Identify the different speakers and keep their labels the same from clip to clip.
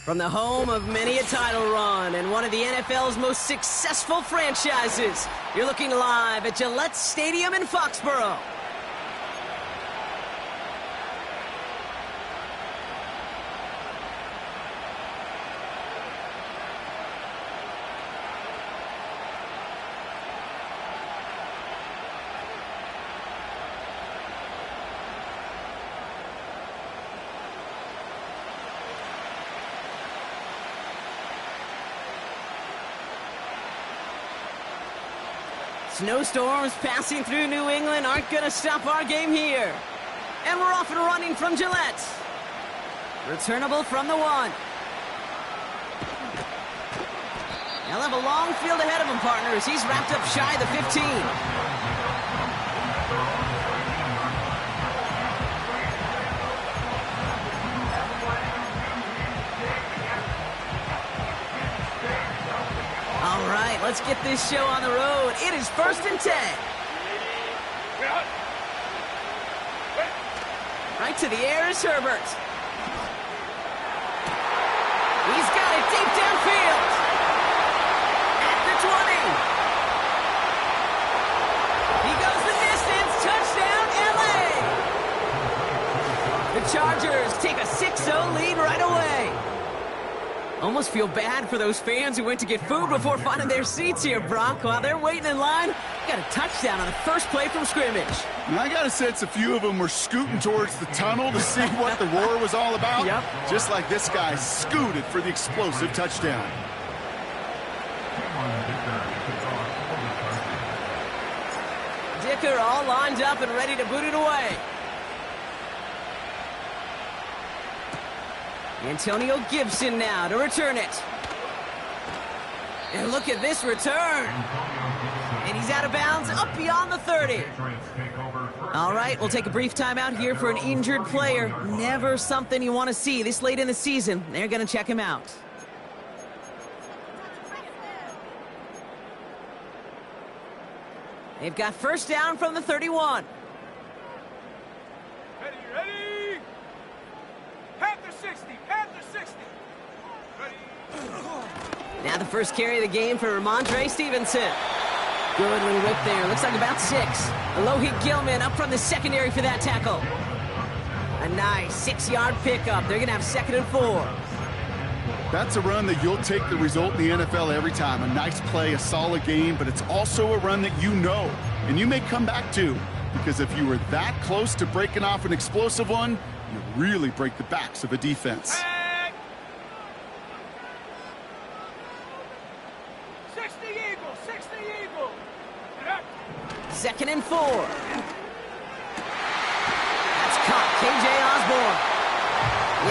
Speaker 1: From the home of many a title run and one of the NFL's most successful franchises, you're looking live at Gillette Stadium in Foxborough. Snowstorms passing through New England aren't going to stop our game here. And we're off and running from Gillette. Returnable from the 1. They'll have a long field ahead of him, partner, as he's wrapped up shy of the 15. All right, let's get this show on the road. It is 1st and 10. Right to the air is Herbert. He's got it deep downfield. At the 20. He goes the distance. Touchdown, LA. The Chargers take a 6-0 lead right away. Almost feel bad for those fans who went to get food before finding their seats here, Brock. While they're waiting in line, got a touchdown on the first play from scrimmage.
Speaker 2: And I got a sense a few of them were scooting towards the tunnel to see what the roar was all about.
Speaker 1: Yep.
Speaker 2: Just like this guy scooted for the explosive touchdown.
Speaker 1: Dicker all lined up and ready to boot it away. Antonio Gibson now to return it. And look at this return. And he's out of bounds up beyond the 30. All right, we'll take a brief timeout here for an injured player. Never something you want to see this late in the season. They're going to check him out. They've got first down from the 31.
Speaker 3: Ready. Panther 60. Ready.
Speaker 1: Now the first carry of the game for Ramondre Stevenson. Good little whip there. Looks like about 6. Alohi Gilman up from the secondary for that tackle. A nice 6-yard pickup. They're going to have 2nd and 4.
Speaker 2: That's a run that you'll take the result in the NFL every time. A nice play, a solid game, but it's also a run that you know, and you may come back to, because if you were that close to breaking off an explosive one, you really break the backs of a defense.
Speaker 3: 60 Eagle.
Speaker 1: 2nd and 4. That's caught. KJ Osborne.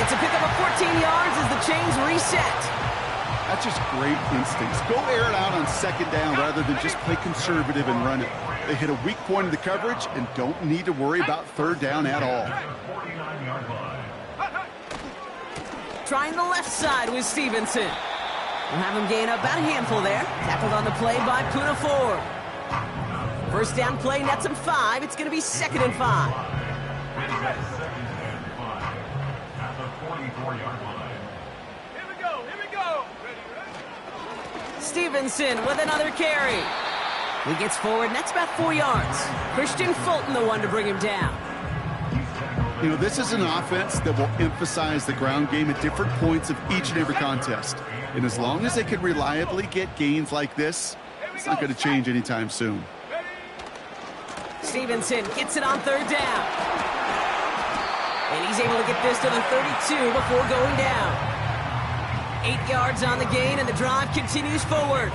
Speaker 1: It's a pickup of 14 yards as the chains reset.
Speaker 2: That's just great instincts. Go air it out on 2nd down rather than just play conservative and run it. They hit a weak point in the coverage and don't need to worry about 3rd down at all.
Speaker 1: Trying the left side with Stevenson. We'll have him gain up about a handful there. Tackled on the play by Poona Ford. First down play nets him 5. It's going to be 2nd and 5.
Speaker 3: Here we go. Ready.
Speaker 1: Stevenson with another carry. He gets forward, and that's about 4 yards. Christian Fulton, the one to bring him down.
Speaker 2: You know, this is an offense that will emphasize the ground game at different points of each and every contest. And as long as they can reliably get gains like this, it's not going to change anytime soon.
Speaker 1: Stevenson gets it on 3rd down. And he's able to get this to the 32 before going down. 8 yards on the gain, and the drive continues forward.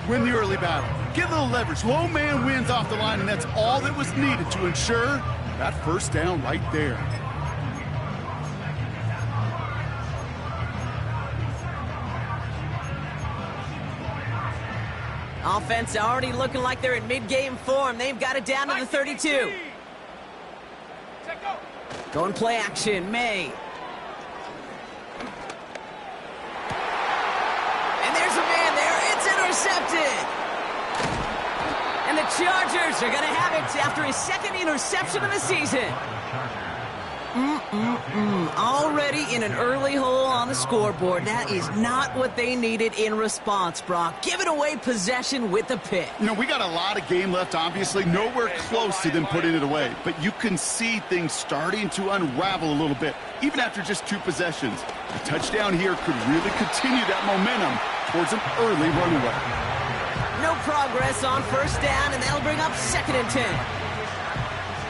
Speaker 2: Win the early battle. Get a little leverage. Low man wins off the line, and that's all that was needed to ensure that first down right there.
Speaker 1: Offense already looking like they're in mid-game form. They've got it down to the 32. Going play action, May. And there's a man there. It's intercepted. And the Chargers are going to have it after his 2nd interception of the season. Already in an early hole on the scoreboard. That is not what they needed in response, Brock. Giving away possession with the pick.
Speaker 2: You know, we got a lot of game left, obviously. Nowhere close to them putting it away. But you can see things starting to unravel a little bit, even after just 2 possessions. A touchdown here could really continue that momentum towards an early runaway.
Speaker 1: No progress on first down, and that'll bring up 2nd and 10.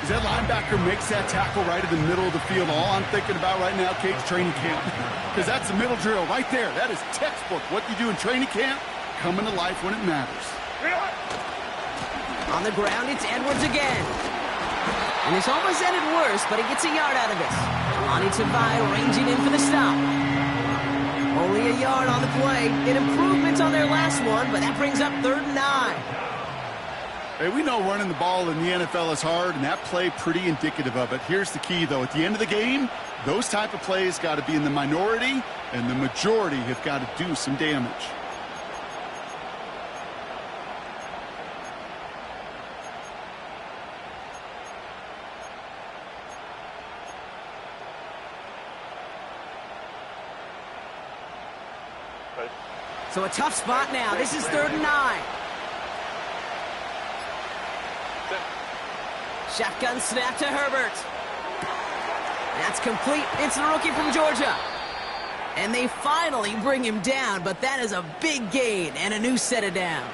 Speaker 2: As that linebacker makes that tackle right in the middle of the field, all I'm thinking about right now, Kate's training camp. Because that's the middle drill right there. That is textbook. What you do in training camp, coming to life when it matters.
Speaker 1: On the ground, it's Edwards again. And this almost ended worse, but he gets a yard out of this. Lonnie Tavai ranging in for the stop. Only a yard on the play. An improvement on their last one, but that brings up 3rd and 9.
Speaker 2: Hey, we know running the ball in the NFL is hard, and that play pretty indicative of it. Here's the key, though. At the end of the game, those type of plays got to be in the minority, and the majority have got to do some damage.
Speaker 1: So a tough spot now. This is 3rd and 9. Shotgun snap to Herbert. That's complete. It's the rookie from Georgia. And they finally bring him down, but that is a big gain and a new set of downs.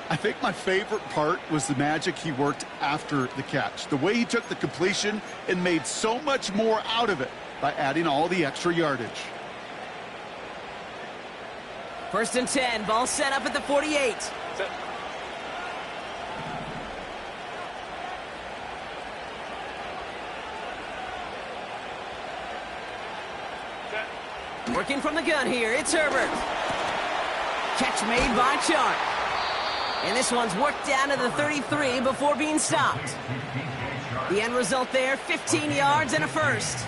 Speaker 2: I think my favorite part was the magic he worked after the catch. The way he took the completion and made so much more out of it by adding all the extra yardage.
Speaker 1: 1st and 10. Ball set up at the 48. Working from the gun here, it's Herbert. Catch made by Chark. And this one's worked down to the 33 before being stopped. The end result there, 15 yards and a first.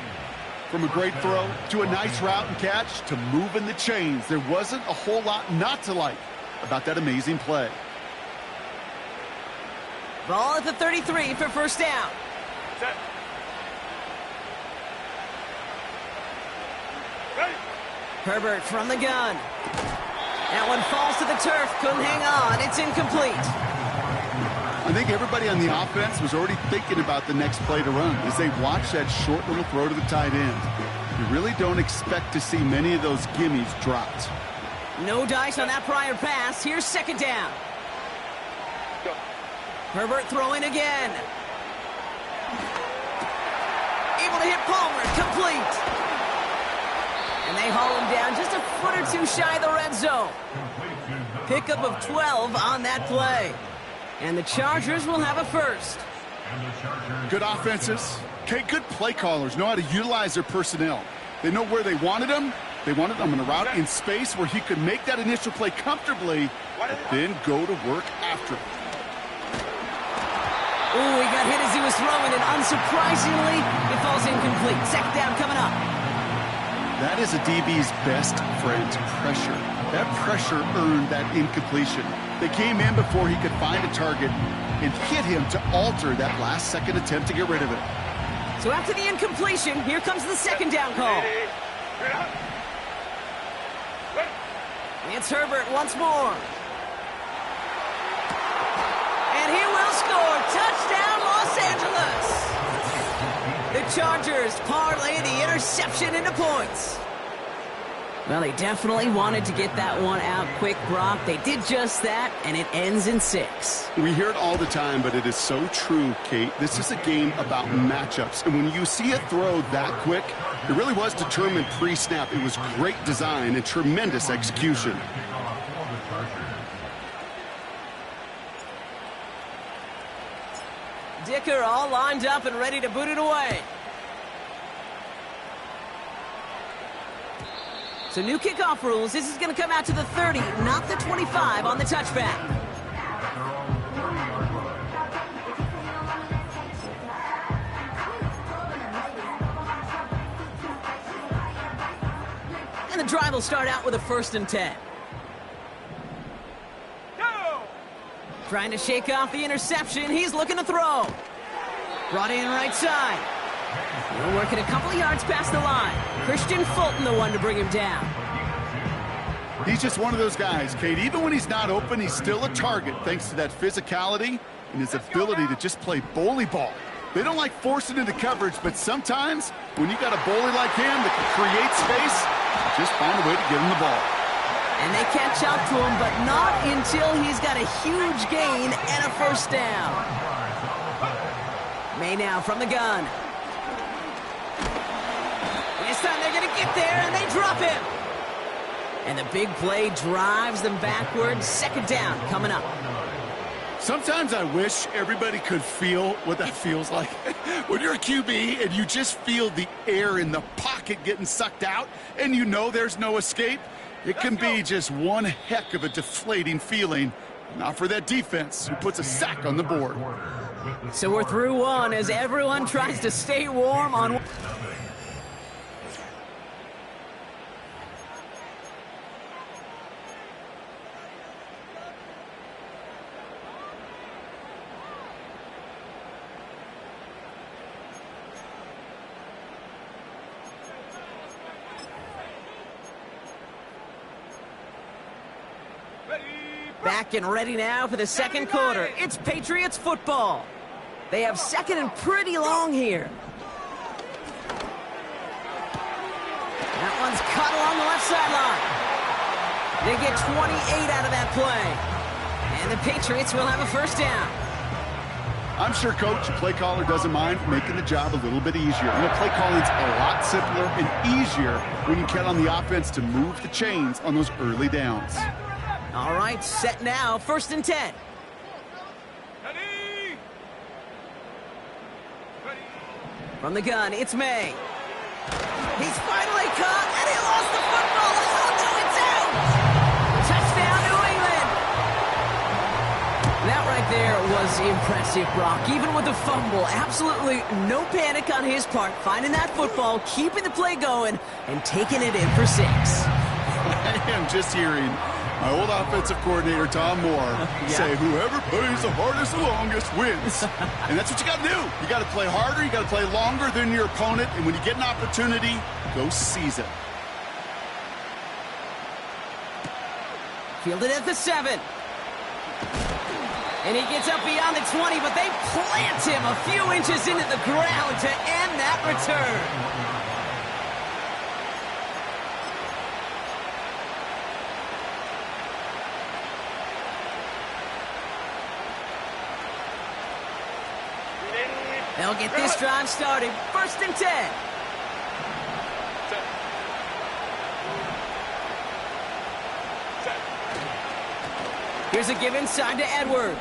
Speaker 2: From a great throw to a nice route and catch to moving the chains, there wasn't a whole lot not to like about that amazing play.
Speaker 1: Ball at the 33 for first down.
Speaker 3: Set. Ready.
Speaker 1: Herbert from the gun. That one falls to the turf. Couldn't hang on. It's incomplete.
Speaker 2: I think everybody on the offense was already thinking about the next play to run as they watch that short little throw to the tight end. You really don't expect to see many of those gimmies dropped.
Speaker 1: No dice on that prior pass. Here's 2nd down.
Speaker 3: Go.
Speaker 1: Herbert throwing again. Able to hit Palmer. Complete. And they haul him down just a foot or 2 shy of the red zone. Pickup of 12 on that play. And the Chargers will have a first.
Speaker 2: Good offenses. Okay, good play callers know how to utilize their personnel. They know where they wanted them. They wanted them in a route in space where he could make that initial play comfortably, but then go to work after it.
Speaker 1: Ooh, he got hit as he was throwing, and unsurprisingly, it falls incomplete. 2nd down coming up.
Speaker 2: That is a DB's best friend, pressure. That pressure earned that incompletion. They came in before he could find a target and hit him to alter that last-second attempt to get rid of it.
Speaker 1: So after the incompletion, here comes the 2nd down call. It's Herbert once more. And he will score. Touchdown, Los Angeles. The Chargers parlay the interception into points. Well, they definitely wanted to get that one out quick, Brock. They did just that, and it ends in 6.
Speaker 2: We hear it all the time, but it is so true, Kate. This is a game about matchups. And when you see a throw that quick, it really was determined pre-snap. It was great design and tremendous execution.
Speaker 1: Dicker all lined up and ready to boot it away. So new kickoff rules. This is going to come out to the 30, not the 25 on the touchback. And the drive will start out with a 1st and 10.
Speaker 3: Go!
Speaker 1: Trying to shake off the interception. He's looking to throw. Brought in right side. He'll work it a couple of yards past the line. Christian Fulton, the one to bring him down.
Speaker 2: He's just one of those guys, Kate. Even when he's not open, he's still a target thanks to that physicality and his ability to just play bully ball. They don't like forcing into coverage, but sometimes when you got a bully like him that can create space, just find a way to get him the ball.
Speaker 1: And they catch up to him, but not until he's got a huge gain and a first down. May now from the gun. This time they're going to get there, and they drop him. And the big play drives them backwards. Second down coming up.
Speaker 2: Sometimes I wish everybody could feel what that feels like. When you're a QB and you just feel the air in the pocket getting sucked out and you know there's no escape, it can be just one heck of a deflating feeling. Not for that defense who puts a sack on the board.
Speaker 1: So we're through one as everyone tries to stay warm on... Back and ready now for the second quarter. It's Patriots football. They have second and pretty long here. That one's cut along the left sideline. They get 28 out of that play. And the Patriots will have a first down.
Speaker 2: I'm sure Coach, the play caller, doesn't mind making the job a little bit easier. You know, play calling's a lot simpler and easier when you count on the offense to move the chains on those early downs.
Speaker 1: All right, set now, 1st and 10.
Speaker 3: Ready.
Speaker 1: From the gun, it's May. He's finally caught, and he lost the football. Oh, no, it's out! Touchdown, New England! That right there was impressive, Brock. Even with the fumble, absolutely no panic on his part. Finding that football, keeping the play going, and taking it in for 6.
Speaker 2: I am just hearing my old offensive coordinator, Tom Moore, say, whoever plays the hardest the longest wins. And that's what you got to do. You got to play harder. You got to play longer than your opponent. And when you get an opportunity, go seize it.
Speaker 1: Fielded at the 7. And he gets up beyond the 20, but they plant him a few inches into the ground to end that return. They'll get this drive started. 1st and 10. Here's a give inside to Edwards.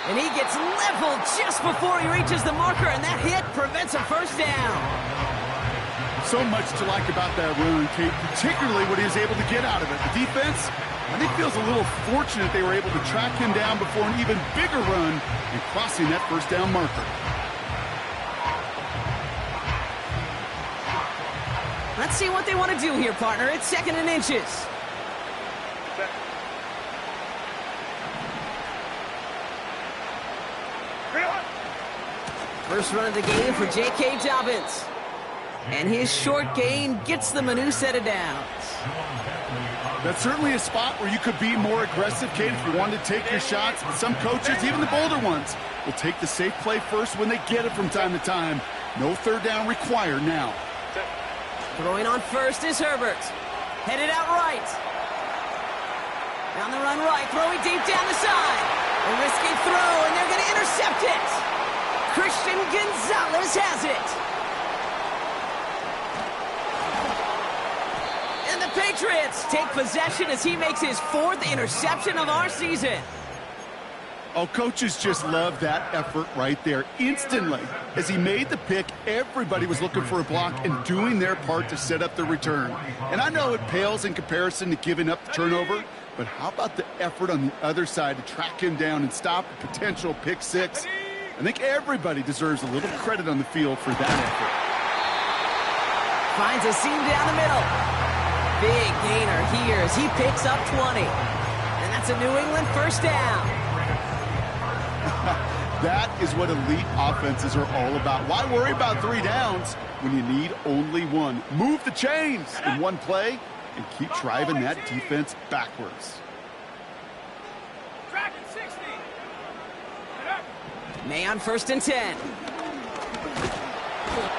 Speaker 1: And he gets leveled just before he reaches the marker, and that hit prevents a first down.
Speaker 2: So much to like about that run, Kate, particularly what he was able to get out of it. The defense, I think, feels a little fortunate they were able to track him down before an even bigger run and crossing that first down marker.
Speaker 1: Let's see what they want to do here, partner. It's 2nd and inches. First run of the game for J.K. Dobbins. And his short gain gets them a new set of downs.
Speaker 2: That's certainly a spot where you could be more aggressive, Kate, if you wanted to take your shots. But some coaches, even the bolder ones, will take the safe play first when they get it from time to time. No third down required now.
Speaker 1: Throwing on first is Herbert. Headed out right. Down the run right, throwing deep down the side. A risky throw, and they're going to intercept it. Christian Gonzalez has it. And the Patriots take possession as he makes his 4th interception of our season.
Speaker 2: Oh, coaches just love that effort right there. Instantly, as he made the pick, everybody was looking for a block and doing their part to set up the return. And I know it pales in comparison to giving up the turnover, but how about the effort on the other side to track him down and stop a potential pick 6? I think everybody deserves a little credit on the field for that effort.
Speaker 1: Finds a seam down the middle. Big gainer here as he picks up 20. And that's a New England first down.
Speaker 2: That is what elite offenses are all about. Why worry about 3 downs when you need only 1? Move the chains in one play and keep driving that defense backwards.
Speaker 3: Tracking 60.
Speaker 1: May on 1st and 10.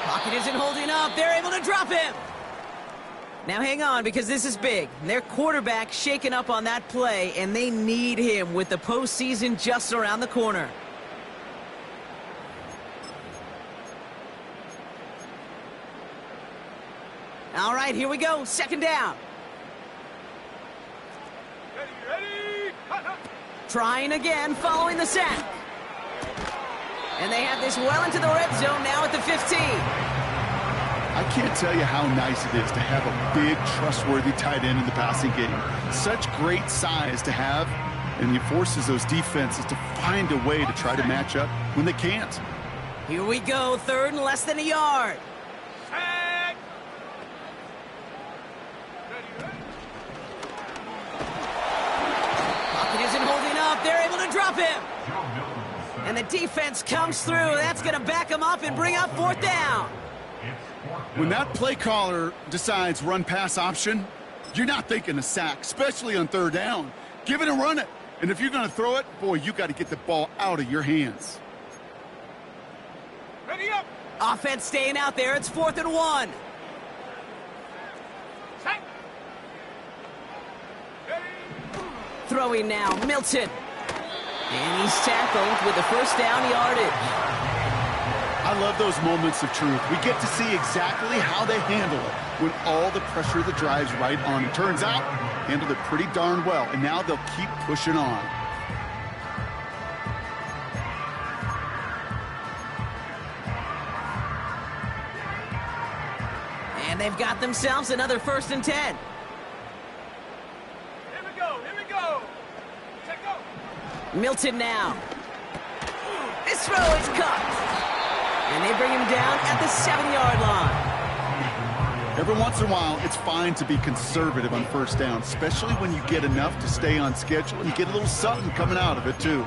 Speaker 1: Pocket isn't holding up. They're able to drop him. Now hang on, because this is big. Their quarterback shaken up on that play, and they need him with the postseason just around the corner. All right, here we go. 2nd down.
Speaker 3: Ready.
Speaker 1: Trying again, following the sack. And they have this well into the red zone now at the 15.
Speaker 2: I can't tell you how nice it is to have a big, trustworthy tight end in the passing game. Such great size to have, and he forces those defenses to find a way to try to match up when they can't.
Speaker 1: Here we go, 3rd and less than a yard.
Speaker 3: Sack.
Speaker 1: Pocket isn't holding up. They're able to drop him. And the defense comes through. That's going to back him up and bring up 4th down.
Speaker 2: When that play caller decides run-pass option, you're not thinking a sack, especially on 3rd down. Give it and run it. And if you're going to throw it, boy, you got to get the ball out of your hands.
Speaker 3: Ready up.
Speaker 1: Offense staying out there. It's 4th and 1.
Speaker 3: Sack. Ready.
Speaker 1: Throwing now, Milton. And he's tackled with the 1st down yardage.
Speaker 2: I love those moments of truth. We get to see exactly how they handle it when all the pressure that drives right on. It turns out, handled it pretty darn well, and now they'll keep pushing on.
Speaker 1: And they've got themselves another 1st and 10.
Speaker 3: Here we go. Check go.
Speaker 1: Milton now. This throw is cut. And they bring him down at the 7-yard line.
Speaker 2: Every once in a while, it's fine to be conservative on 1st down, especially when you get enough to stay on schedule and get a little something coming out of it, too.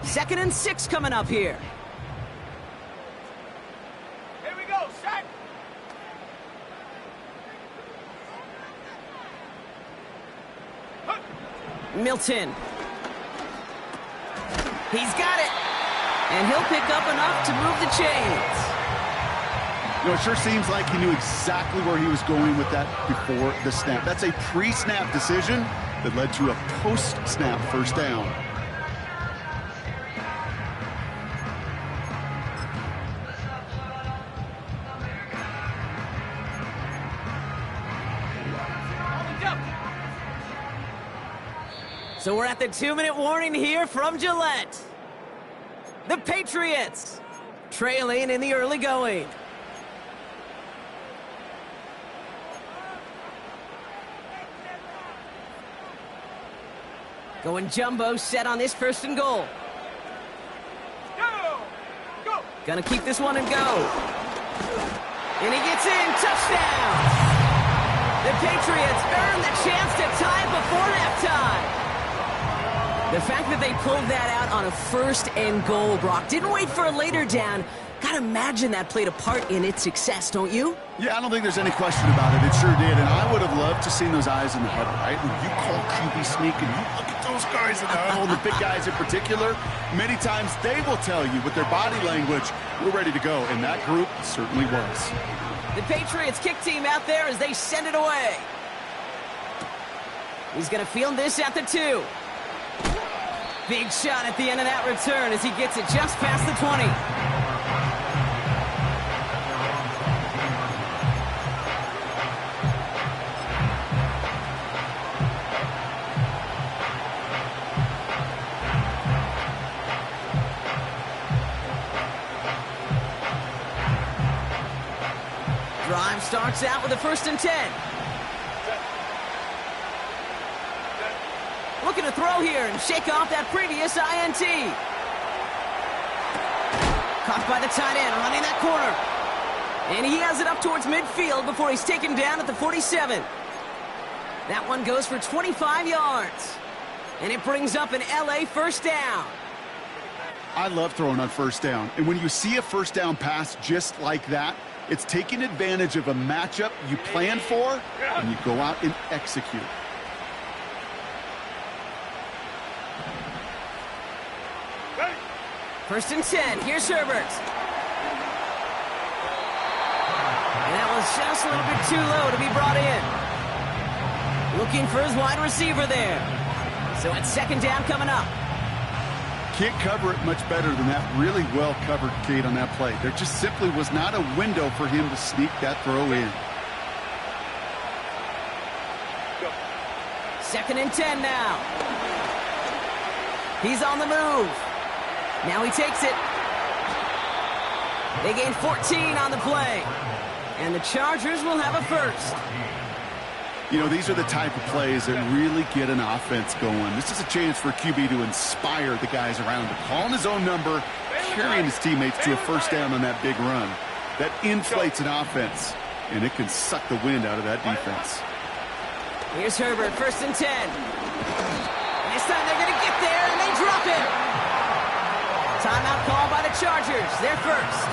Speaker 1: Second and 6 coming up here.
Speaker 3: Here we go. Sack.
Speaker 1: Milton. He's got it. And he'll pick up enough to move the chains.
Speaker 2: You know, it sure seems like he knew exactly where he was going with that before the snap. That's a pre-snap decision that led to a post-snap 1st down.
Speaker 1: So we're at the 2-minute warning here from Gillette. The Patriots trailing in the early going. Going jumbo set on this 1st and goal.
Speaker 3: Go.
Speaker 1: Gonna keep this one and go. And he gets in. Touchdown. The Patriots earn the chance to tie it before halftime. The fact that they pulled that out on a 1st and goal, Brock, didn't wait for a later down. Gotta imagine that played a part in its success, don't you?
Speaker 2: Yeah, I don't think there's any question about it. It sure did, and I would have loved to seen those eyes in the huddle, right? When you call QB sneak and you look at those guys in the huddle, the big guys in particular, many times they will tell you with their body language, we're ready to go, and that group certainly was.
Speaker 1: The Patriots kick team out there as they send it away. He's gonna field this at the 2. Big shot at the end of that return as he gets it just past the 20. Drive starts out with a 1st and 10. Looking to throw here and shake off that previous INT. Caught by the tight end, running that corner. And he has it up towards midfield before he's taken down at the 47. That one goes for 25 yards. And it brings up an LA first down.
Speaker 2: I love throwing on first down. And when you see a first down pass just like that, it's taking advantage of a matchup you plan for, and you go out and execute.
Speaker 1: First and 10. Here's Herbert. And that was just a little bit too low to be brought in. Looking for his wide receiver there. So it's second down coming up.
Speaker 2: Can't cover it much better than that. Really well covered, Kate, on that play. There just simply was not a window for him to sneak that throw in.
Speaker 1: Second and 10 now. He's on the move. Now he takes it. They gain 14 on the play. And the Chargers will have a first.
Speaker 2: You know, these are the type of plays that really get an offense going. This is a chance for QB to inspire the guys around him. Calling his own number, carrying his teammates to a first down on that big run. That inflates an offense, and it can suck the wind out of that defense.
Speaker 1: Here's Herbert, first and 10. And this time they're going to get there, and they drop it. Timeout call by the Chargers. They're first.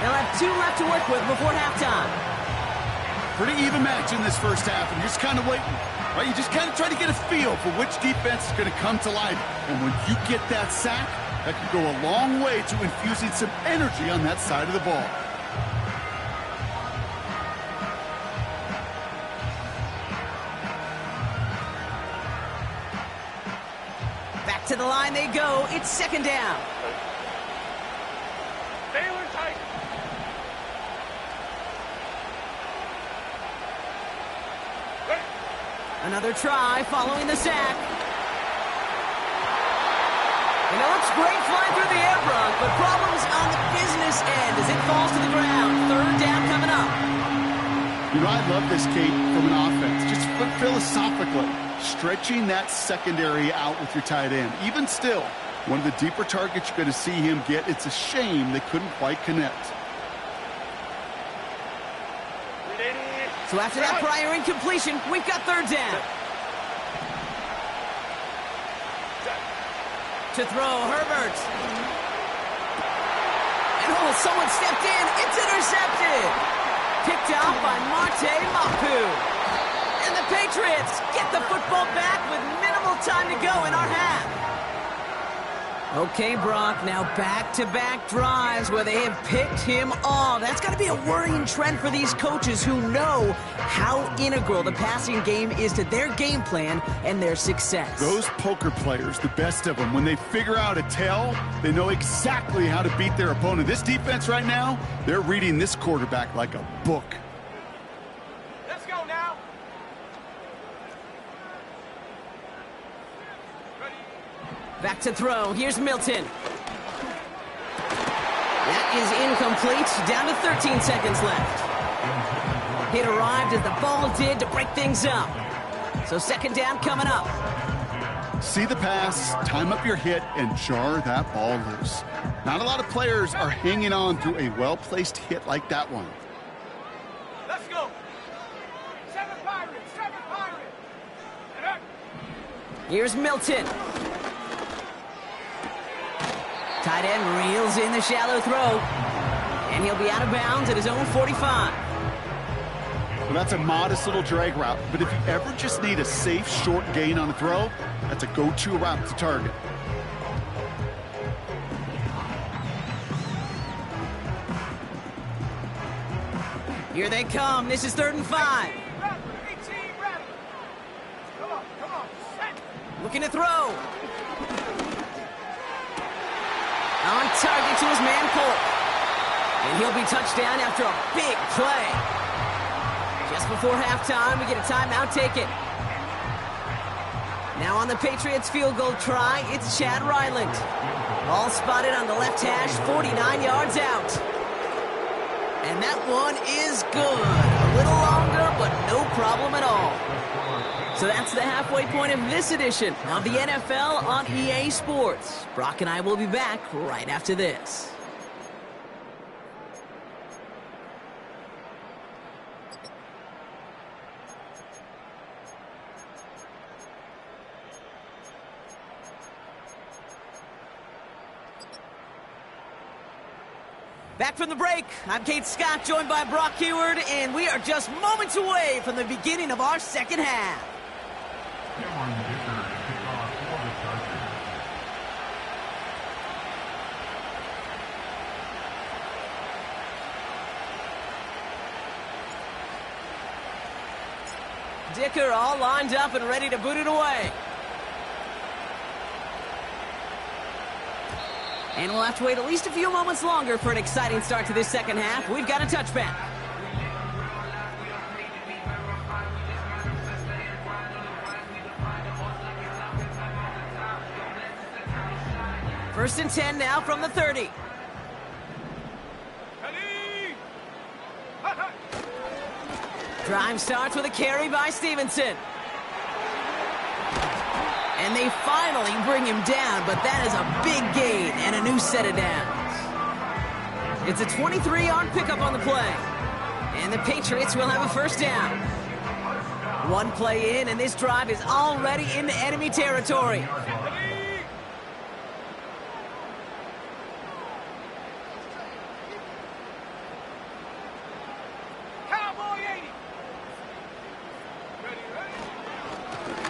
Speaker 1: They'll have 2 left to work with before halftime.
Speaker 2: Pretty even match in this first half, and you're just kind of waiting. Right? You just kind of try to get a feel for which defense is going to come to life. And when you get that sack, that can go a long way to infusing some energy on that side of the ball.
Speaker 1: Back to the line they go. It's second down.
Speaker 3: Baylor tight.
Speaker 1: Another try following the sack. And it looks great flying through the air, Brock, but problems on the business end as it falls to the ground. Third down coming up.
Speaker 2: You know, I love this, Kate, from an offense. Just philosophically, stretching that secondary out with your tight end. Even still, one of the deeper targets you're going to see him get. It's a shame they couldn't quite connect.
Speaker 1: So after that prior incompletion, we've got third down. To throw, Herbert. And oh, someone stepped in. It's intercepted. Picked out by Marte Mapu. And the Patriots get the football back with minimal time to go in our half. Okay, Brock, now back-to-back drives where they have picked him off. That's got to be a worrying trend for these coaches who know how integral the passing game is to their game plan and their success.
Speaker 2: Those poker players, the best of them, when they figure out a tell, they know exactly how to beat their opponent. This defense right now, they're reading this quarterback like a book.
Speaker 3: Let's go now.
Speaker 1: Back to throw. Here's Milton. That is incomplete. Down to 13 seconds left. It arrived as the ball did to break things up. So second down coming up.
Speaker 2: See the pass, time up your hit, and jar that ball loose. Not a lot of players are hanging on through a well-placed hit like that one.
Speaker 3: Let's go. 7 Pirates, 7 Pirates.
Speaker 1: Here's Milton. Tight end reels in the shallow throw. And he'll be out of bounds at his own 45.
Speaker 2: Well, that's a modest little drag route, but if you ever just need a safe, short gain on a throw, that's a go-to route to target.
Speaker 1: Here they come. This is 3rd and 5.
Speaker 3: Come on, set.
Speaker 1: Looking to throw. On target to his man, Cole. And he'll be touched down after a big play. Just before halftime, we get a timeout taken. Now on the Patriots field goal try, it's Chad Ryland. All spotted on the left hash, 49 yards out. And that one is good. A little longer, but no problem at all. So that's the halfway point of this edition of the NFL on EA Sports. Brock and I will be back right after this. Back from the break, I'm Kate Scott, joined by Brock Keyword, and we are just moments away from the beginning of our second half.
Speaker 4: Cameron Dicker to kick off for the Chargers.
Speaker 1: Dicker all lined up and ready to boot it away. And we'll have to wait at least a few moments longer for an exciting start to this second half. We've got a touchback. First and 10 now from the 30.
Speaker 3: Ready?
Speaker 1: Drive starts with a carry by Stevenson. And they finally bring him down, but that is a big gain and a new set of downs. It's a 23-yard pickup on the play. And the Patriots will have a first down. One play in, and this drive is already into enemy territory.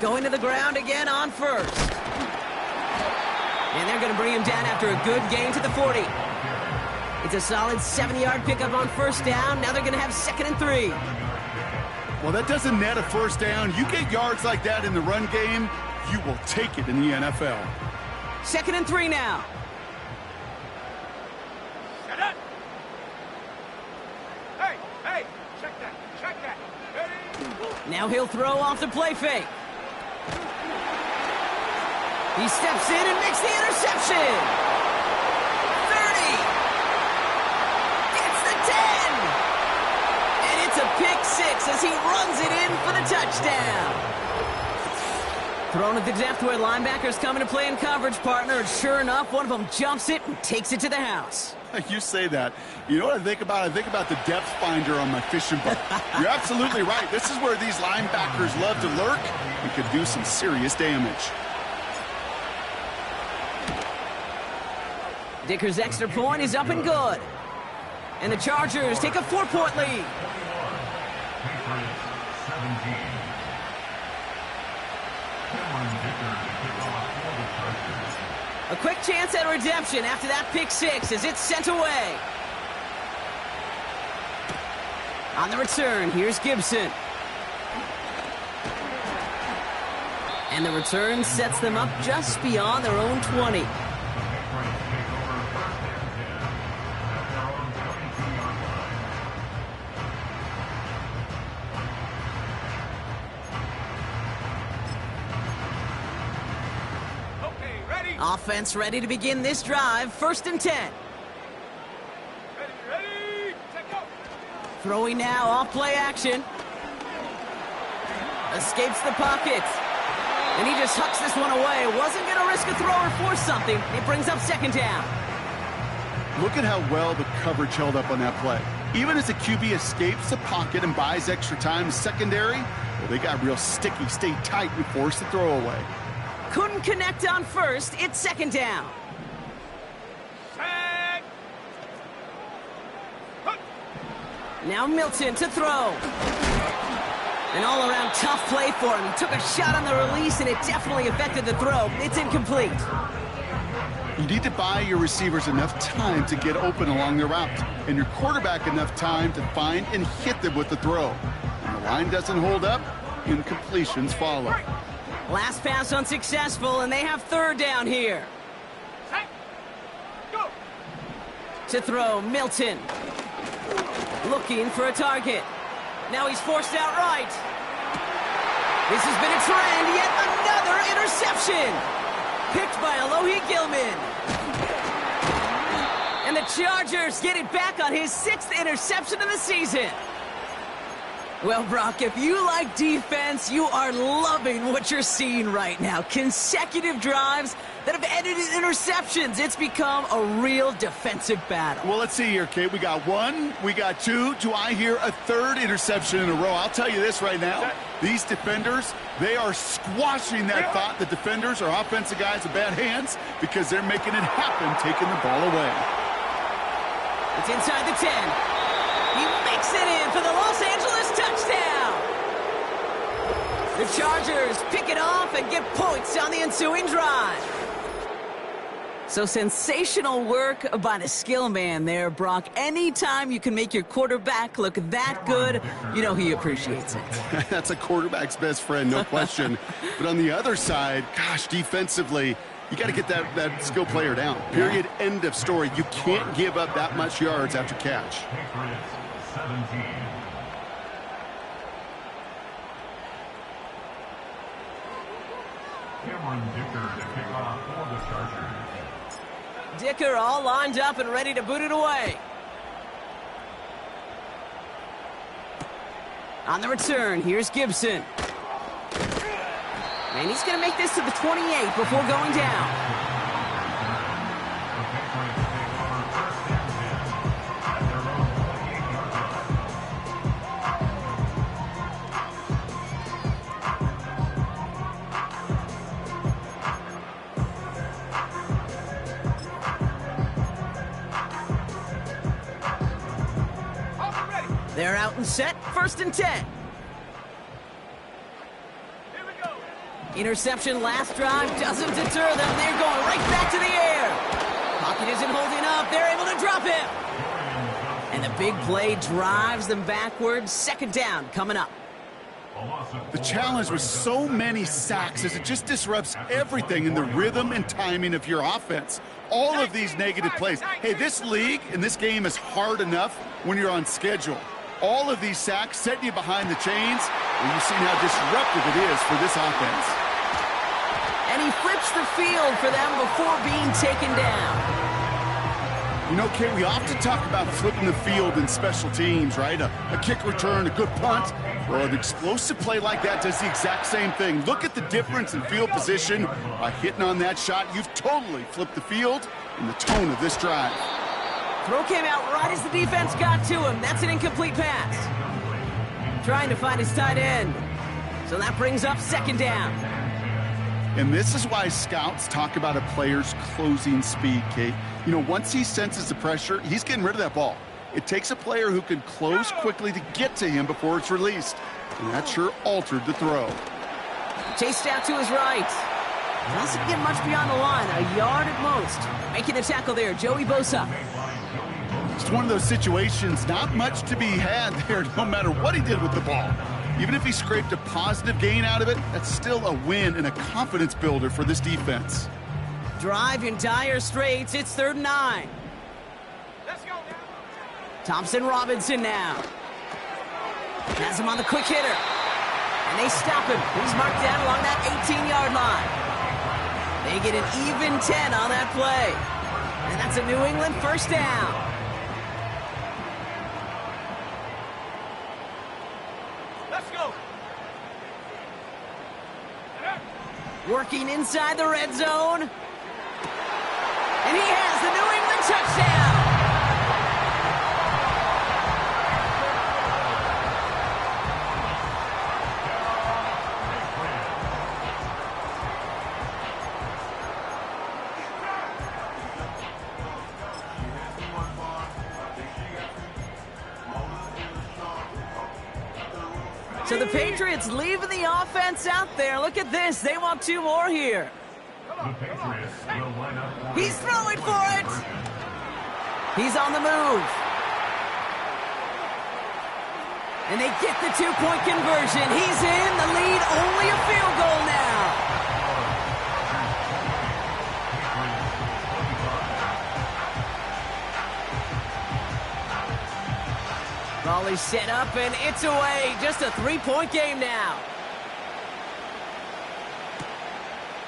Speaker 1: Going to the ground again on first. And they're going to bring him down after a good gain to the 40. It's a solid 70-yard pickup on first down. Now they're going to have 2nd and 3.
Speaker 2: Well, that doesn't net a first down. You get yards like that in the run game, you will take it in the NFL.
Speaker 1: 2nd and 3 now.
Speaker 3: Shut up! Hey, hey, check that. Ready?
Speaker 1: Now he'll throw off the play fake. He steps in and makes the interception. 30. Gets the 10. And it's a pick six as he runs it in for the touchdown. Thrown at the depth where linebackers coming to play in coverage, partner. And sure enough, one of them jumps it and takes it to the house.
Speaker 2: You say that. You know what I think about? I think about the depth finder on my fishing boat. You're absolutely right. This is where these linebackers love to lurk and could do some serious damage.
Speaker 1: Dicker's extra point is up and good. And the Chargers take a 4-point lead.
Speaker 4: Patriots 17. Cameron Dicker to kick off for the Chargers.
Speaker 1: A quick chance at redemption after that pick six as it's sent away. On the return, here's Gibson. And the return sets them up just beyond their own 20. Offense ready to begin this drive. 1st and 10.
Speaker 3: Ready, take go.
Speaker 1: Throwing now off play action. Escapes the pocket. And he just hucks this one away. Wasn't going to risk a throw or force something. It brings up 2nd down.
Speaker 2: Look at how well the coverage held up on that play. Even as the QB escapes the pocket and buys extra time in secondary, well, they got real sticky, stayed tight, and forced the throw away.
Speaker 1: Couldn't connect on first. It's 2nd down.
Speaker 3: Set.
Speaker 1: Now Milton to throw. An all-around tough play for him. He took a shot on the release, and it definitely affected the throw. It's incomplete.
Speaker 2: You need to buy your receivers enough time to get open along the route, and your quarterback enough time to find and hit them with the throw. When the line doesn't hold up, incompletions follow.
Speaker 1: Last pass unsuccessful, and they have 3rd down here.
Speaker 3: Set. Go.
Speaker 1: To throw, Milton. Looking for a target. Now he's forced out right. This has been a trend, yet another interception. Picked by Alohi Gilman. And the Chargers get it back on his 6th interception of the season. Well, Brock, if you like defense, you are loving what you're seeing right now. Consecutive drives that have ended in interceptions. It's become a real defensive battle.
Speaker 2: Well, let's see here, Kate. We got 1, we got 2. Do I hear a 3rd interception in a row? I'll tell you this right now. These defenders, they are squashing that thought the defenders are offensive guys with bad hands because they're making it happen, taking the ball away.
Speaker 1: It's inside the 10. He makes it in for the Los Angeles touchdown. The Chargers pick it off and get points on the ensuing drive. So sensational work by the skill man there, Brock. Anytime you can make your quarterback look that good, you know he appreciates it.
Speaker 2: That's a quarterback's best friend, no question. But on the other side, gosh, defensively, you got to get that skill player down. Period. End of story. You can't give up that much yards after catch.
Speaker 4: Patriots 17. Cameron Dicker to kick off for the Chargers.
Speaker 1: Dicker all lined up and ready to boot it away. On the return, here's Gibson. And he's going to make this to the 28 before going down. They're out and set, 1st and 10.
Speaker 3: Here we go.
Speaker 1: Interception last drive doesn't deter them. They're going right back to the air. Pocket isn't holding up. They're able to drop him. And the big play drives them backwards. 2nd down coming up.
Speaker 2: The challenge with so many sacks is it just disrupts everything in the rhythm and timing of your offense. All of these negative plays. Hey, this league and this game is hard enough when you're on schedule. All of these sacks setting you behind the chains, and you've seen how disruptive it is for this offense.
Speaker 1: And he flips the field for them before being taken down.
Speaker 2: You know, Kate, we often talk about flipping the field in special teams, right? A kick return, a good punt. Well, an explosive play like that does the exact same thing. Look at the difference in field position. By hitting on that shot, you've totally flipped the field and the tone of this drive.
Speaker 1: Throw came out right as the defense got to him. That's an incomplete pass. Trying to find his tight end. So that brings up 2nd down.
Speaker 2: And this is why scouts talk about a player's closing speed, Kate. You know, once he senses the pressure, he's getting rid of that ball. It takes a player who can close quickly to get to him before it's released. And that sure altered the throw.
Speaker 1: Chased out to his right. Doesn't get much beyond the line, a yard at most. Making the tackle there, Joey Bosa.
Speaker 2: It's one of those situations, not much to be had there, no matter what he did with the ball. Even if he scraped a positive gain out of it, that's still a win and a confidence builder for this defense.
Speaker 1: Drive in dire straits. It's 3rd and 9.
Speaker 3: Let's go now.
Speaker 1: Thompson Robinson now. Has him on the quick hitter. And they stop him. He's marked down along that 18-yard line. They get an even 10 on that play. And that's a New England 1st down.
Speaker 3: Let's go.
Speaker 1: Working inside the red zone. And he has the New England touchdown. So the Patriots leaving the offense out there. Look at this. They want 2 more here.
Speaker 4: The Patriots will line up.
Speaker 1: He's throwing for it. He's on the move. And they get the 2-point conversion. He's in the lead. Only a field goal now. Volley set up, and it's away. Just a 3-point game now.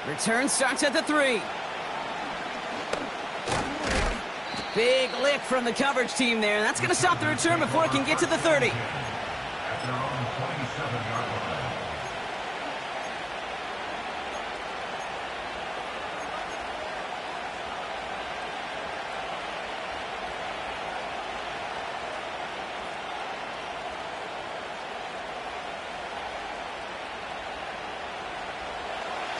Speaker 1: Return starts at the 3. Big lick from the coverage team there. That's going to stop the return before it can get to the 30.
Speaker 4: At their own 27-yard line.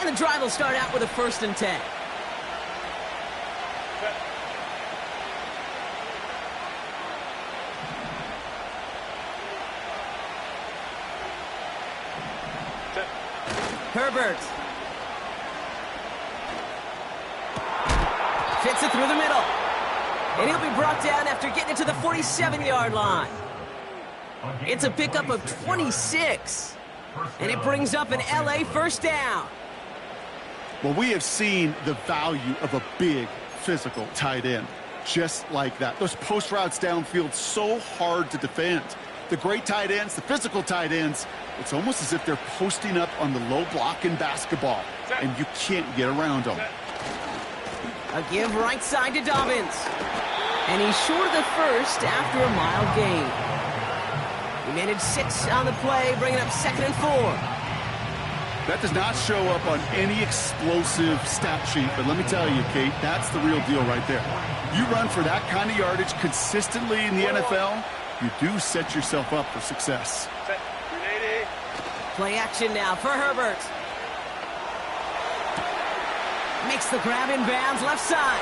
Speaker 1: And the drive will start out with a 1st and 10. Herbert. Fits it through the middle. And he'll be brought down after getting it to the 47-yard line. It's a pickup of 26. And it brings up an LA first down.
Speaker 2: Well, we have seen the value of a big physical tight end. Just like that. Those post routes downfield, so hard to defend. The great tight ends, the physical tight ends, it's almost as if they're posting up on the low block in basketball, and you can't get around them.
Speaker 1: A give right side to Dobbins. And he's short of the first after a mile gain. He managed 6 on the play, bringing up 2nd and 4.
Speaker 2: That does not show up on any explosive stat sheet, but let me tell you, Kate, that's the real deal right there. You run for that kind of yardage consistently in the NFL, you do set yourself up for success.
Speaker 1: Play action now for Herbert. Makes the grab in bounds left side.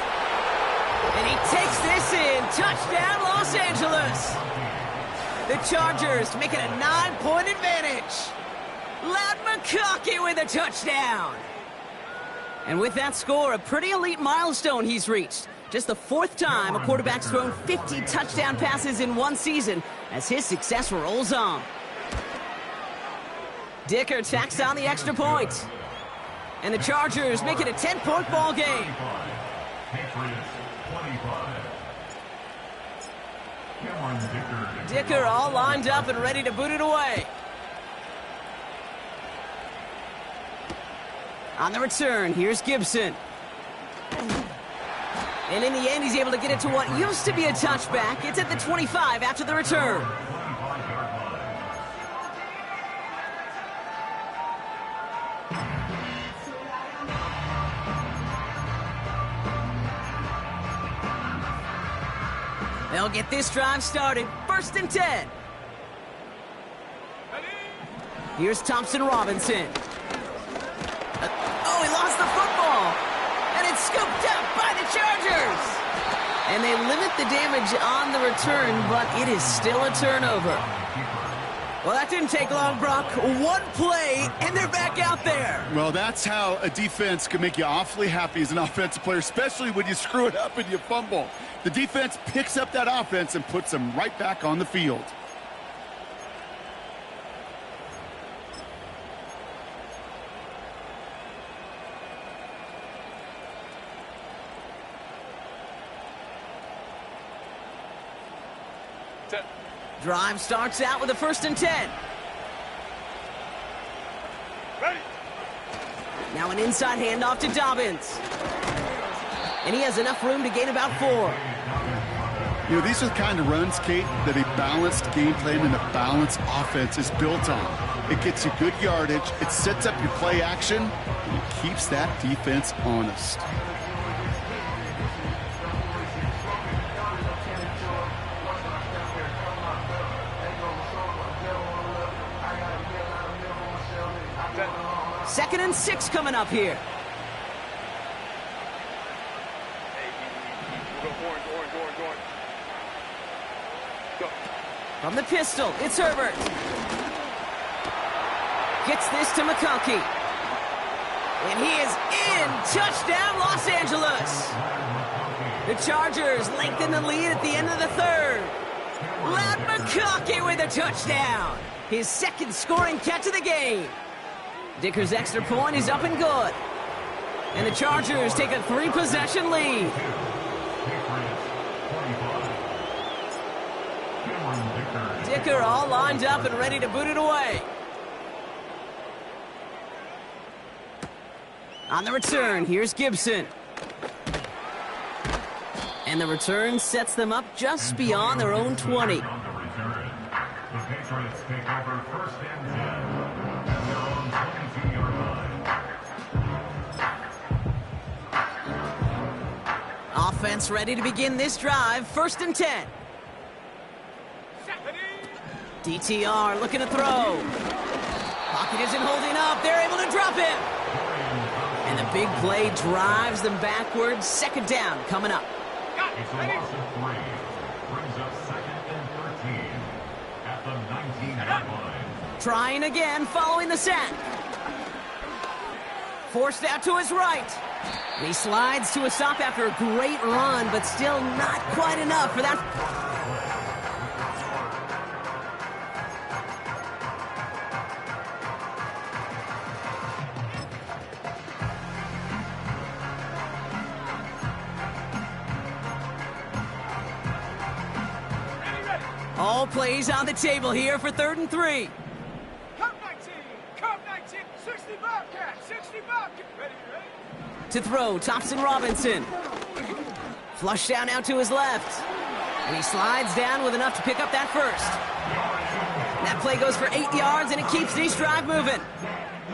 Speaker 1: And he takes this in. Touchdown, Los Angeles. The Chargers make it a 9-point advantage. Ladd McConkey with a touchdown. And with that score, a pretty elite milestone he's reached. Just the 4th time a quarterback's thrown 50 touchdown passes in one season as his success rolls on. Dicker tacks on the extra point. And the Chargers make it a 10-point ball game. Dicker all lined up and ready to boot it away. On the return, here's Gibson. And in the end, he's able to get it to what used to be a touchback. It's at the 25 after the return. They'll get this drive started. 1st and 10. Here's Thompson Robinson. Oh, he lost the football. And it's scooped up by the Chargers. And they limit the damage on the return, but it is still a turnover. Well, that didn't take long, Brock. One play, and they're back out there.
Speaker 2: Well, that's how a defense can make you awfully happy as an offensive player, especially when you screw it up and you fumble. The defense picks up that offense and puts them right back on the field.
Speaker 1: Drive starts out with a 1st and 10.
Speaker 3: Ready.
Speaker 1: Now an inside handoff to Dobbins. And he has enough room to gain about 4.
Speaker 2: You know, these are the kind of runs, Kate, that a balanced game plan and a balanced offense is built on. It gets you good yardage, it sets up your play action, and it keeps that defense honest.
Speaker 1: Second and 6 coming up here.
Speaker 3: Go.
Speaker 1: From the pistol, it's Herbert. Gets this to McConkey. And he is in. Touchdown, Los Angeles. The Chargers lengthen the lead at the end of the 3rd. Ladd McConkey with a touchdown. His 2nd scoring catch of the game. Dicker's extra point is up and good. And the Chargers take a 3-possession lead. Dicker all lined up and ready to boot it away. On the return, here's Gibson. And the return sets them up just beyond their own 20.
Speaker 4: The Patriots take over 1st and 10 at their own 22-yard line.
Speaker 1: Offense ready to begin this drive. 1st and 10. DTR looking to throw. Pocket isn't holding up. They're able to drop him. And the big play drives them backwards. 2nd down coming up.
Speaker 4: It's a loss of 3. Brings up 2nd and 13 at the 19-yard line.
Speaker 1: Trying again following the sack. Forced out to his right. And he slides to a stop after a great run, but still not quite enough for that. All plays on the table here for 3rd and 3.
Speaker 3: Come 19, come 19, 60 Bobcat, 60 Bobcat. Ready, ready?
Speaker 1: To throw, Thompson Robinson. Flush down out to his left. And he slides down with enough to pick up that first. That play goes for 8 yards, and it keeps this drive moving.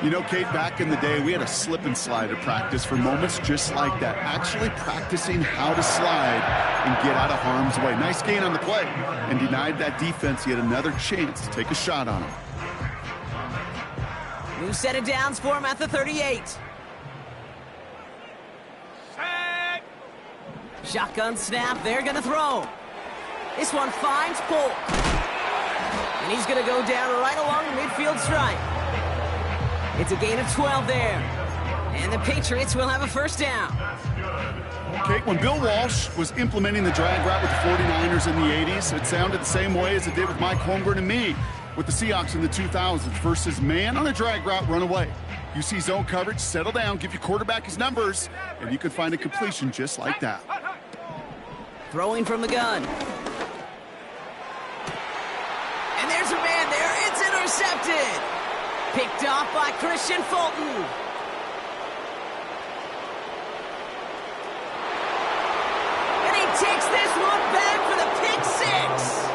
Speaker 2: You know, Kate, back in the day, we had a slip and slide at practice for moments just like that. Actually practicing how to slide and get out of harm's way. Nice gain on the play, and denied that defense yet another chance to take a shot on him.
Speaker 1: New set of downs for him at the 38.
Speaker 3: Set.
Speaker 1: Shotgun snap, they're gonna throw. This one finds Polk. And he's gonna go down right along the midfield stripe. It's a gain of 12 there. And the Patriots will have a first down.
Speaker 2: Kate, when Bill Walsh was implementing the drag route with the 49ers in the 80s, it sounded the same way as it did with Mike Holmgren and me with the Seahawks in the 2000s versus man on a drag route, run away. You see zone coverage, settle down, give your quarterback his numbers, and you can find a completion just like that.
Speaker 1: Throwing from the gun. And there's a man there. It's intercepted. Picked off by Christian Fulton. And he takes this one back for the pick six.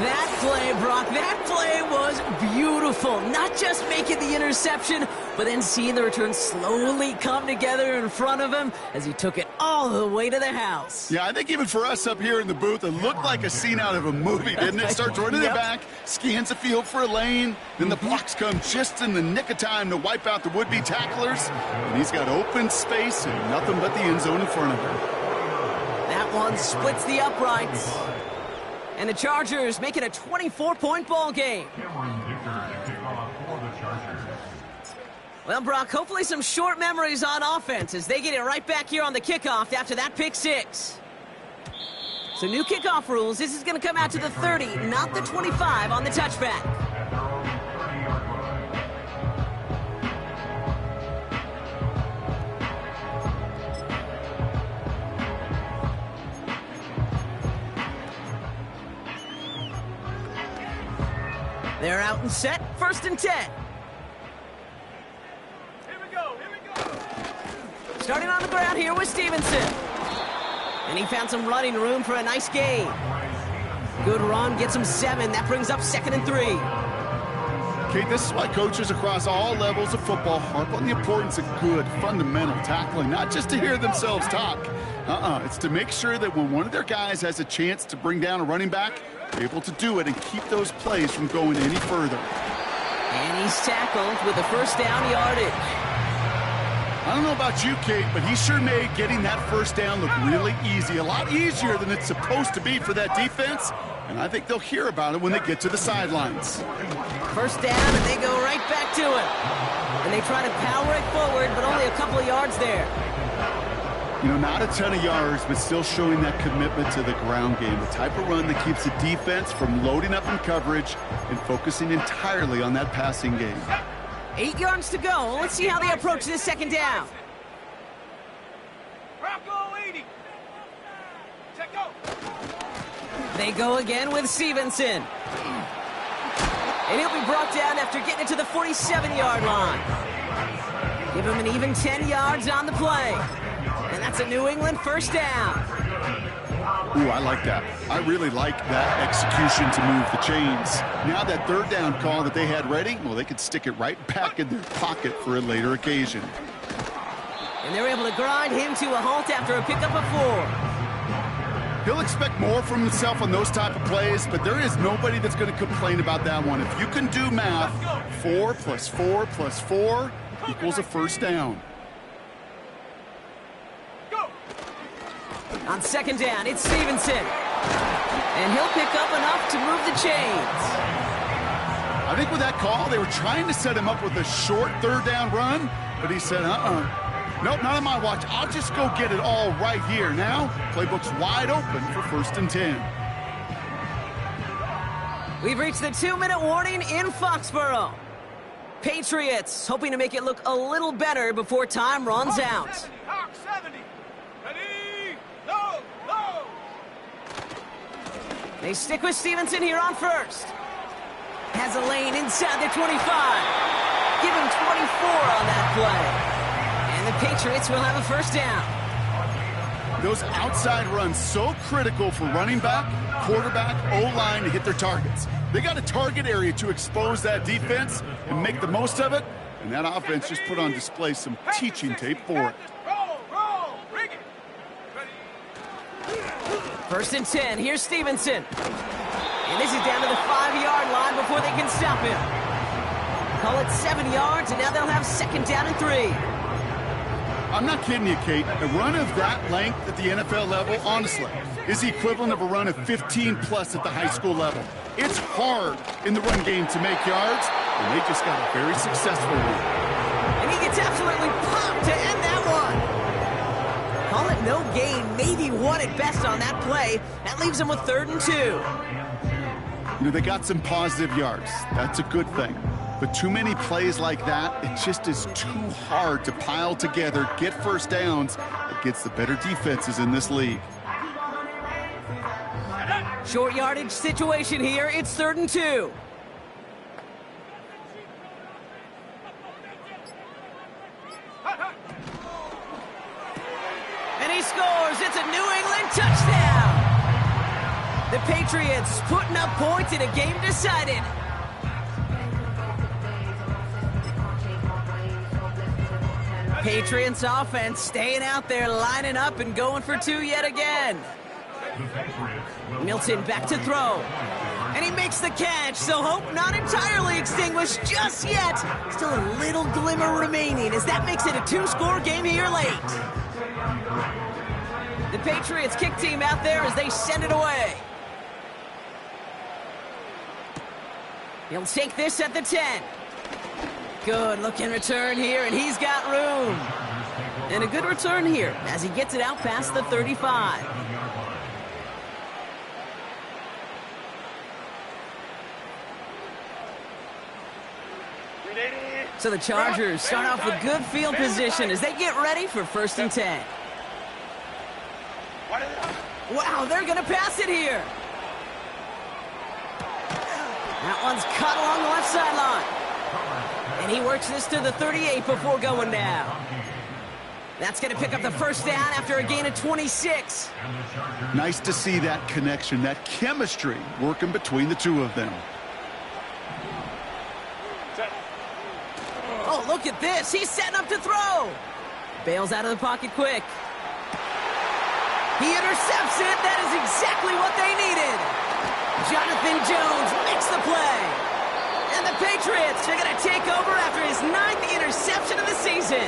Speaker 1: That play, Brock, that play was beautiful. Not just making the interception, but then seeing the return slowly come together in front of him as he took it all the way to the house.
Speaker 2: Yeah, I think even for us up here in the booth, it looked like a scene out of a movie, didn't it? Starts running it back, scans the field for a lane, then the blocks come just in the nick of time to wipe out the would-be tacklers, and he's got open space and nothing but the end zone in front of him.
Speaker 1: That one splits the uprights. And the Chargers make it a 24-point ball game.
Speaker 4: Cameron Dicker to kick off for the Chargers.
Speaker 1: Well, Brock, hopefully some short memories on offense as they get it right back here on the kickoff after that pick six. So new kickoff rules. This is going to come out to the 30, not the 25 on the touchback.
Speaker 4: At their own 30-yard line.
Speaker 1: They're out and set. 1st and 10.
Speaker 3: Here we go, here we go.
Speaker 1: Starting on the ground here with Stevenson. And he found some running room for a nice gain. Good run, gets him 7. That brings up 2nd and 3.
Speaker 2: Kate, this is why coaches across all levels of football harp on the importance of good, fundamental tackling, not just to hear themselves talk. It's to make sure that when one of their guys has a chance to bring down a running back, they're able to do it and keep those plays from going any further.
Speaker 1: And he's tackled with a first down yardage.
Speaker 2: I don't know about you, Kate, but he sure made getting that first down look really easy. A lot easier than it's supposed to be for that defense. And I think they'll hear about it when they get to the sidelines.
Speaker 1: First down, and they go right back to it. And they try to power it forward, but only a couple of yards there.
Speaker 2: You know, not a ton of yards, but still showing that commitment to the ground game. The type of run that keeps the defense from loading up in coverage and focusing entirely on that passing game.
Speaker 1: 8 yards to go. Let's see how they approach this second down.
Speaker 3: Bronco 80. Check go.
Speaker 1: They go again with Stevenson. And he'll be brought down after getting it to the 47-yard line. Give him an even 10 yards on the play. And that's a New England first down.
Speaker 2: Ooh, I like that. I really like that execution to move the chains. Now that 3rd down call that they had ready, well, they could stick it right back in their pocket for a later occasion.
Speaker 1: And they're able to grind him to a halt after a pickup of 4.
Speaker 2: He'll expect more from himself on those type of plays, but there is nobody that's going to complain about that one. If you can do math, 4 plus 4 plus 4 equals a first down.
Speaker 1: On second down, it's Stevenson. And he'll pick up enough to move the chains.
Speaker 2: I think with that call, they were trying to set him up with a short third down run, but he said, nope, not on my watch. I'll just go get it all right here. Now, playbook's wide open for 1st and 10.
Speaker 1: We've reached the 2-minute warning in Foxborough. Patriots hoping to make it look a little better before time runs out.
Speaker 3: 70, Hawk 70. Ready, go, go.
Speaker 1: They stick with Stevenson here on 1st. Has a lane inside the 25. Give him 24 on that play. And the Patriots will have a 1st down.
Speaker 2: Those outside runs so critical for running back, quarterback, O-line to hit their targets. They got a target area to expose that defense and make the most of it, and that offense just put on display some teaching tape for it.
Speaker 3: Roll, bring it. Ready.
Speaker 1: 1st and 10, here's Stevenson. And this is down to the 5-yard line before they can stop him. Call it 7 yards, and now they'll have 2nd down and 3.
Speaker 2: I'm not kidding you, Kate. A run of that length at the NFL level, honestly, is the equivalent of a run of 15-plus at the high school level. It's hard in the run game to make yards, and they just got a very successful one.
Speaker 1: And he gets absolutely popped to end that one. Call it no gain, maybe 1 at best on that play. That leaves them with 3rd and 2.
Speaker 2: You know, they got some positive yards. That's a good thing. But too many plays like that, it just is too hard to pile together, get 1st downs against the better defenses in this league.
Speaker 1: Short yardage situation here. It's 3rd and 2. And he scores. It's a New England touchdown. The Patriots putting up points in a game decided. Patriots offense staying out there, lining up and going for 2 yet again. Milton back to throw. And he makes the catch, so hope not entirely extinguished just yet. Still a little glimmer remaining as that makes it a 2-score game here late. The Patriots kick team out there as they send it away. He'll take this at the 10. Good looking return here, and he's got room. And a good return here as he gets it out past the 35. So the Chargers start off with good field position as they get ready for 1st and 10. Wow, they're going to pass it here. That one's cut along the left sideline. And he works this to the 38 before going down. That's going to pick up the 1st down after a gain of 26.
Speaker 2: Nice to see that connection, that chemistry working between the two of them.
Speaker 1: Oh, look at this. He's setting up to throw. Bails out of the pocket quick. He intercepts it. That is exactly what they needed. Jonathan Jones makes the play. And the Patriots are going to take over after his 9th interception of the season.